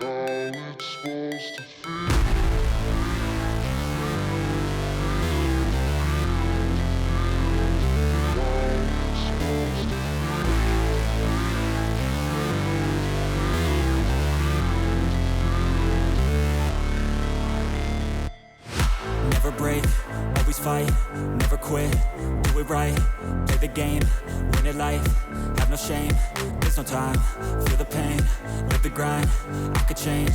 How it's supposed to feel. How it's supposed to Never break, always fight, never quit, do it right, play the game, win it life, have no shame, there's no time, feel the pain, live the grind, I could change,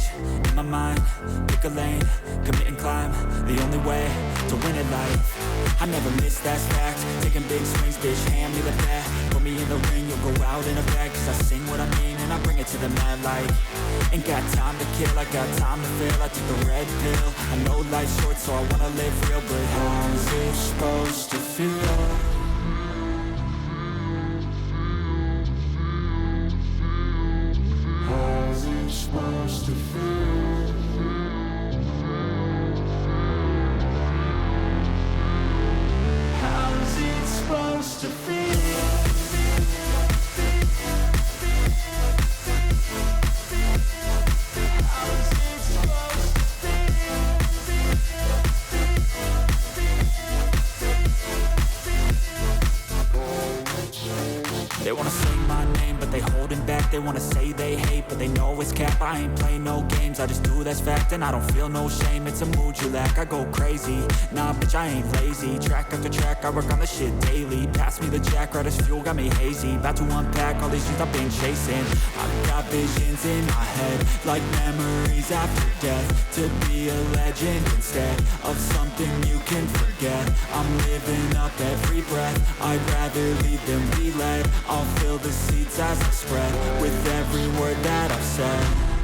in my mind, pick a lane, commit and climb, the only way to win it life, I never miss, that's fact, taking big swings, bitch, hand me the bat, put me in the ring, you'll go out in a bag, cause I sing what I mean and I bring it to the mad light, ain't got time to kill, I got time to feel, I took the red pill, I know life's short so I wanna live real, but how's it supposed to feel? How's it supposed to feel? How's it supposed to feel? They wanna say my name, but they holding back. They wanna say they hate, but they know it's cap. I ain't play no games, I just do that's fact. And I don't feel no shame, it's a mood you lack. I go crazy, nah bitch I ain't lazy. Track after track, I work on the shit daily. Pass me the jack, right as fuel, got me hazy. About to unpack all these things I've been chasing. I've got visions in my head, like memories after death. To be a legend instead of something you can forget. I'm living up every breath, I'd rather lead than be led. I'll fill the seats as I spread with every word that I've said.